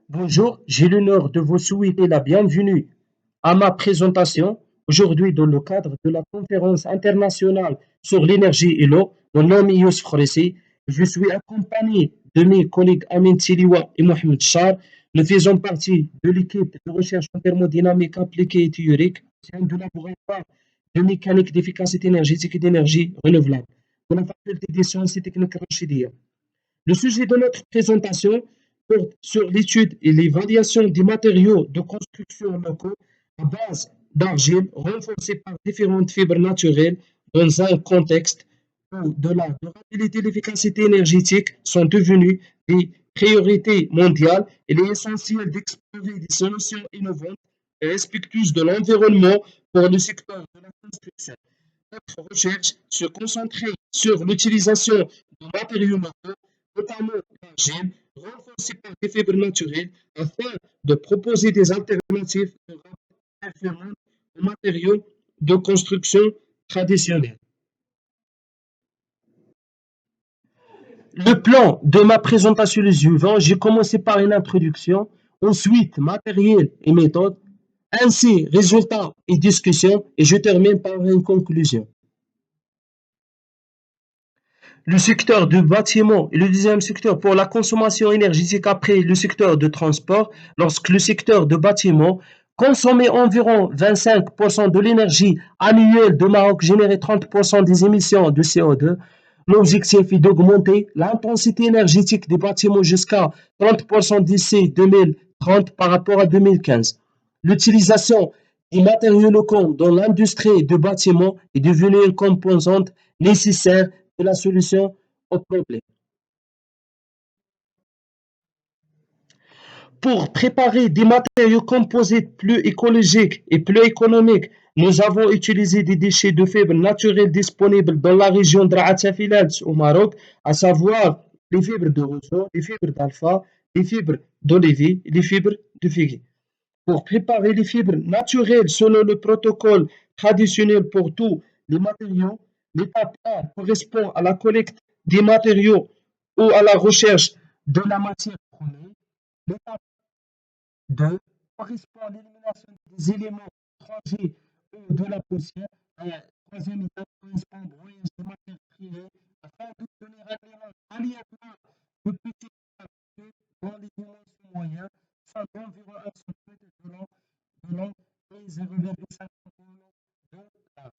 Bonjour, j'ai l'honneur de vous souhaiter la bienvenue à ma présentation aujourd'hui dans le cadre de la conférence internationale sur l'énergie et l'eau. Mon nom est Youssef Khouressi. Je suis accompagné de mes collègues Amin Tiliwa et Mohamed Char. Nous faisons partie de l'équipe de recherche en thermodynamique appliquée et théorique au sein du laboratoire de mécanique d'efficacité énergétique et d'énergie renouvelable de la faculté des sciences et techniques Rachidia. Le sujet de notre présentation porte sur l'étude et l'évaluation des matériaux de construction locaux à base d'argile renforcés par différentes fibres naturelles dans un contexte où de la durabilité et l'efficacité énergétique sont devenues des priorités mondiales. Il est essentiel d'explorer des solutions innovantes et respectueuses de l'environnement pour le secteur de la construction. Notre recherche se concentrait sur l'utilisation de matériaux locaux, notamment l'argile, renforcée par des fibres naturelles, afin de proposer des alternatives performantes aux matériaux de construction traditionnels. Le plan de ma présentation est le suivant. J'ai commencé par une introduction, ensuite matériel et méthode, ainsi résultats et discussion, et je termine par une conclusion. Le secteur du bâtiment est le deuxième secteur pour la consommation énergétique après le secteur de transport. Lorsque le secteur de bâtiment consommait environ 25% de l'énergie annuelle de Maroc, générait 30% des émissions de CO2. L'objectif est d'augmenter l'intensité énergétique des bâtiments jusqu'à 30% d'ici 2030 par rapport à 2015. L'utilisation des matériaux locaux dans l'industrie du bâtiment est devenue une composante nécessaire de la solution au problème. Pour préparer des matériaux composites plus écologiques et plus économiques, nous avons utilisé des déchets de fibres naturelles disponibles dans la région de Raatafilal au Maroc, à savoir les fibres de roseau, les fibres d'alpha, les fibres d'olivier et les fibres de figuier. Pour préparer les fibres naturelles selon le protocole traditionnel pour tous les matériaux, l'étape 1 correspond à la collecte des matériaux ou à la recherche de la matière première. L'étape 2 correspond à l'élimination des éléments étrangers ou de la poussière. La troisième étape correspond au brouillage des matières premières afin d'obtenir un mélange aléatoire de petits particules dans les dimensions moyennes, soit d'environ 1 cm de long et 0,5 cm de large.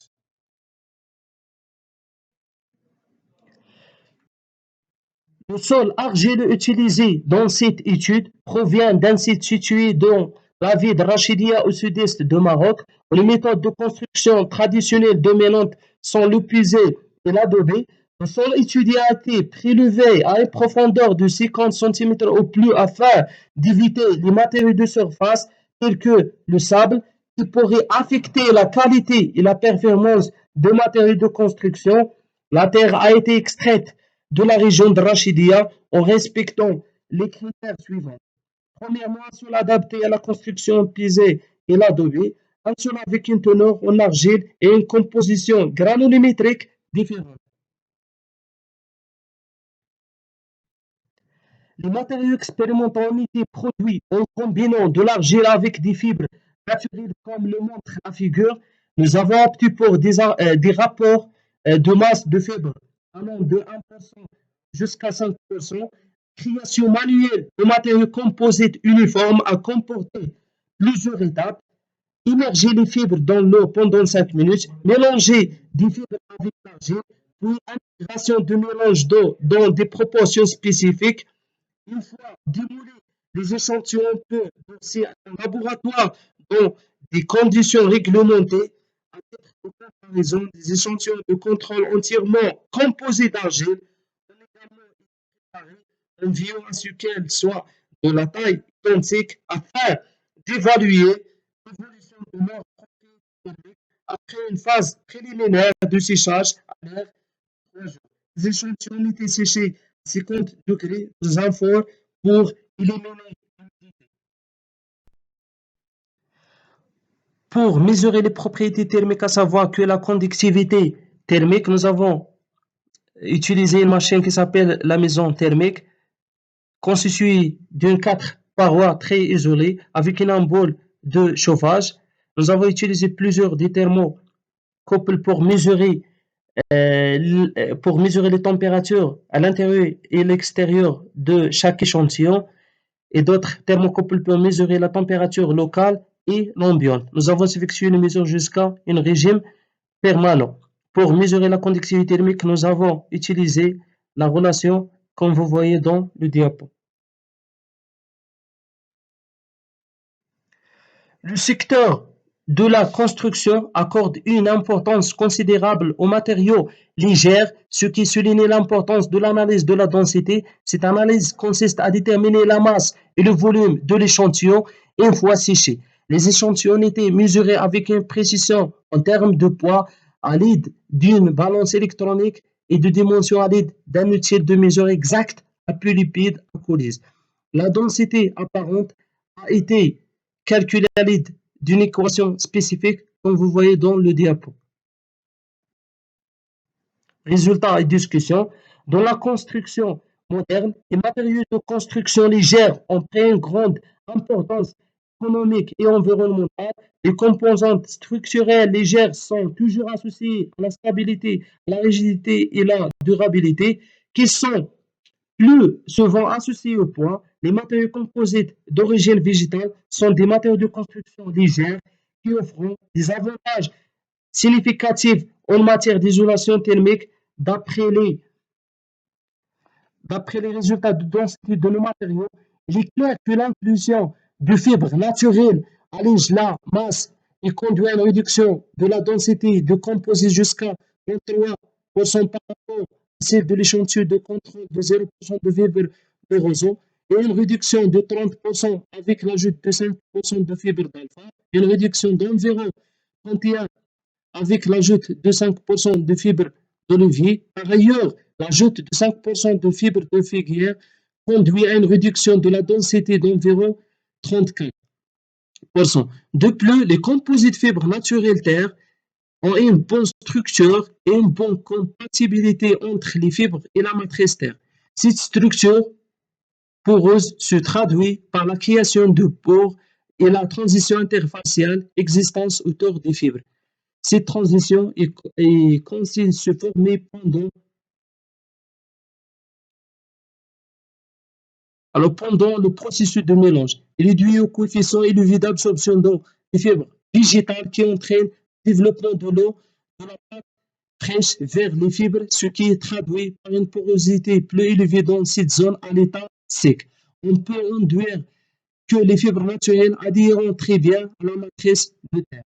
Le sol argileux utilisé dans cette étude provient d'un site situé dans la ville de Rachidia au sud-est du Maroc, où les méthodes de construction traditionnelles dominantes sont le puiser et l'adobé. Le sol étudié a été prélevé à une profondeur de 50 cm au plus afin d'éviter les matériaux de surface tels que le sable qui pourraient affecter la qualité et la performance des matériaux de construction. La terre a été extraite de la région de Rachidia en respectant les critères suivants. Premièrement, un sol adapté à la construction pisée et l'adobé, un sol avec une teneur en argile et une composition granulométrique différente. Les matériaux expérimentaux ont été produits en combinant de l'argile avec des fibres naturelles comme le montre la figure. Nous avons opté pour des rapports de masse de fibres allant de 1% jusqu'à 5%. Création manuelle de matériaux composites uniformes à comporter plusieurs étapes. Immerger les fibres dans l'eau pendant 5 minutes. Mélanger des fibres avec l'argile. Puis intégration de mélange d'eau dans des proportions spécifiques. Une fois déroulés les échantillons peuvent verser en laboratoire dans des conditions réglementées, à titre de comparaison, des échantillons de contrôle entièrement composés d'argile sont également préparés en vue à ce qu'elles soient de la taille identique afin d'évaluer l'évolution de leur propriété thermique après une phase préliminaire de séchage à l'air 3 jours. Les échantillons ont été séchés à 50 degrés sous un four pour éliminer l'humidité. Pour mesurer les propriétés thermiques, à savoir que la conductivité thermique, nous avons utilisé une machine qui s'appelle la maison thermique, constituée d'une 4 parois très isolées avec une ampoule de chauffage. Nous avons utilisé plusieurs des thermocouples pour mesurer les températures à l'intérieur et l'extérieur de chaque échantillon et d'autres thermocouples pour mesurer la température locale et l'ambiante. Nous avons effectué une mesure jusqu'à un régime permanent. Pour mesurer la conductivité thermique, nous avons utilisé la relation comme vous voyez dans le diapo. Le secteur de la construction accorde une importance considérable aux matériaux légers, ce qui souligne l'importance de l'analyse de la densité. Cette analyse consiste à déterminer la masse et le volume de l'échantillon une fois séché. Les échantillons étaient mesurés avec une précision en termes de poids à l'aide d'une balance électronique et de dimension à l'aide d'un outil de mesure exact appelé lipide à coulisse. La densité apparente a été calculée à l'aide d'une équation spécifique comme vous voyez dans le diapo. Résultat et discussion. Dans la construction moderne, les matériaux de construction légère ont pris une grande importance économique et environnementale. Les composantes structurelles légères sont toujours associées à la stabilité, la rigidité et la durabilité, qui sont plus souvent associés au poids. Les matériaux composites d'origine végétale sont des matériaux de construction légers qui offrent des avantages significatifs en matière d'isolation thermique d'après les, d'après les résultats de densité de nos matériaux. Il est clair que l'inclusion de fibres naturelles allège la masse et conduit à une réduction de la densité de composés jusqu'à 23% par rapport à celle de l'échantillon de contrôle de 0% de fibres de roseau et une réduction de 30% avec l'ajout de 5% de fibres d'alpha, une réduction d'environ 31 avec l'ajout de 5% de fibres d'olivier. Par ailleurs, l'ajout de 5% de fibres de figuier conduit à une réduction de la densité d'environ 34%. De plus, les composites fibres naturelles terre ont une bonne structure et une bonne compatibilité entre les fibres et la matrice terre. Cette structure poreuse se traduit par la création de pores et la transition interfaciale existence autour des fibres. Cette transition est censée se former pendant le processus de mélange. Il est dû au coefficient élevé d'absorption d'eau des fibres végétales qui entraîne le développement de l'eau de la pâte fraîche vers les fibres, ce qui est traduit par une porosité plus élevée dans cette zone à l'état sec. On peut induire que les fibres naturelles adhèrent très bien à la matrice de terre.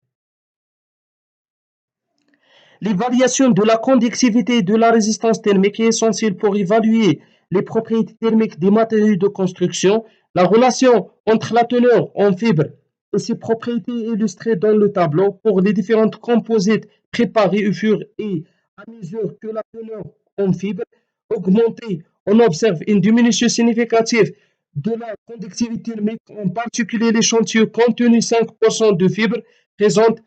L'évaluation de la conductivité et de la résistance thermique est essentielle pour évaluer les propriétés thermiques des matériaux de construction. La relation entre la teneur en fibres et ses propriétés est illustrée dans le tableau pour les différentes composites préparées au fur et à mesure que la teneur en fibres augmente. On observe une diminution significative de la conductivité thermique, en particulier l'échantillon contenu 5% de fibres présente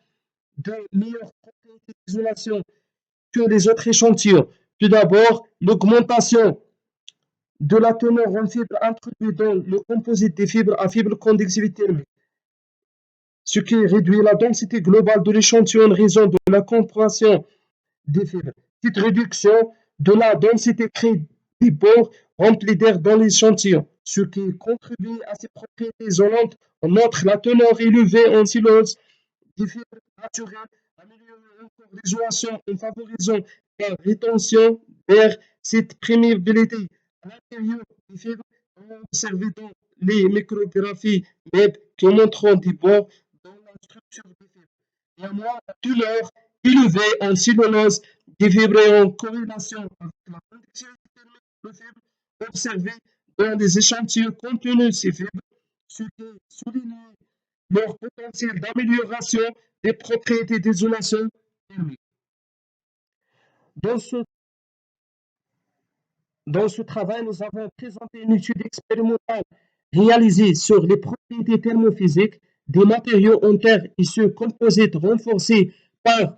de meilleures propriétés d'isolation que les autres échantillons. Tout d'abord, l'augmentation de la teneur en fibres introduite dans le composite des fibres à faible conductivité thermique, ce qui réduit la densité globale de l'échantillon en raison de la compression des fibres. Cette réduction de la densité crée des pores remplis d'air dans l'échantillon, ce qui contribue à ses propriétés isolantes. En outre, la teneur élevée en cellulose des fibres naturelles améliorent encore l'isolation en favorisant la rétention d'air. Cette perméabilité à l'intérieur des fibres est observée dans les micrographies web qui montrent des bords dans la structure des fibres. Néanmoins, la teneur élevée en cellulose des fibres est en corrélation avec la conductivité thermique de fibres observée dans les échantillons contenus de ces fibres, ce qui souligne leur potentiel d'amélioration des propriétés d'isolation thermique. Dans ce, dans ce travail, nous avons présenté une étude expérimentale réalisée sur les propriétés thermophysiques des matériaux en terre issus composites renforcés par,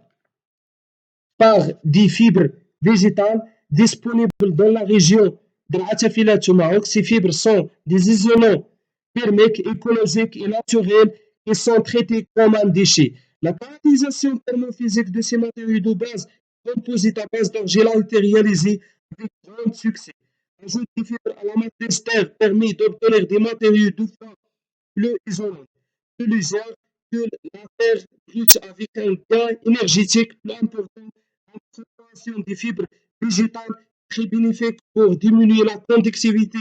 par des fibres végétales disponibles dans la région de l'Atchafilat au Maroc. Ces fibres sont des isolants thermiques, écologiques et naturels qui sont traités comme un déchet. La caractérisation thermophysique de ces matériaux de base composites à base d'argile a été réalisée avec grand succès. L'ajout des fibres à la matrice terre permet d'obtenir des matériaux de fois plus isolants, plus légers que la terre brute avec un gain énergétique plus important. La préparation des fibres végétales très bénéfique pour diminuer la conductivité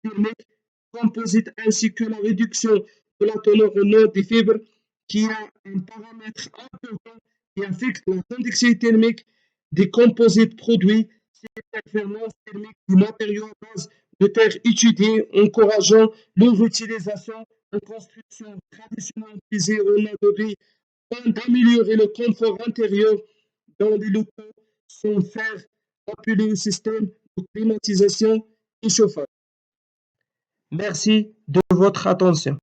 thermique composite ainsi que la réduction de la teneur en eau des fibres qui est un paramètre important qui affecte la conductivité thermique des composites produits. Ces performances thermiques du matériau à base de terre étudiées, encourageant leur utilisation en construction traditionnelle utilisée en adobe afin d'améliorer le confort intérieur dans les locaux sans faire appeler au système de climatisation et chauffage. Merci de votre attention.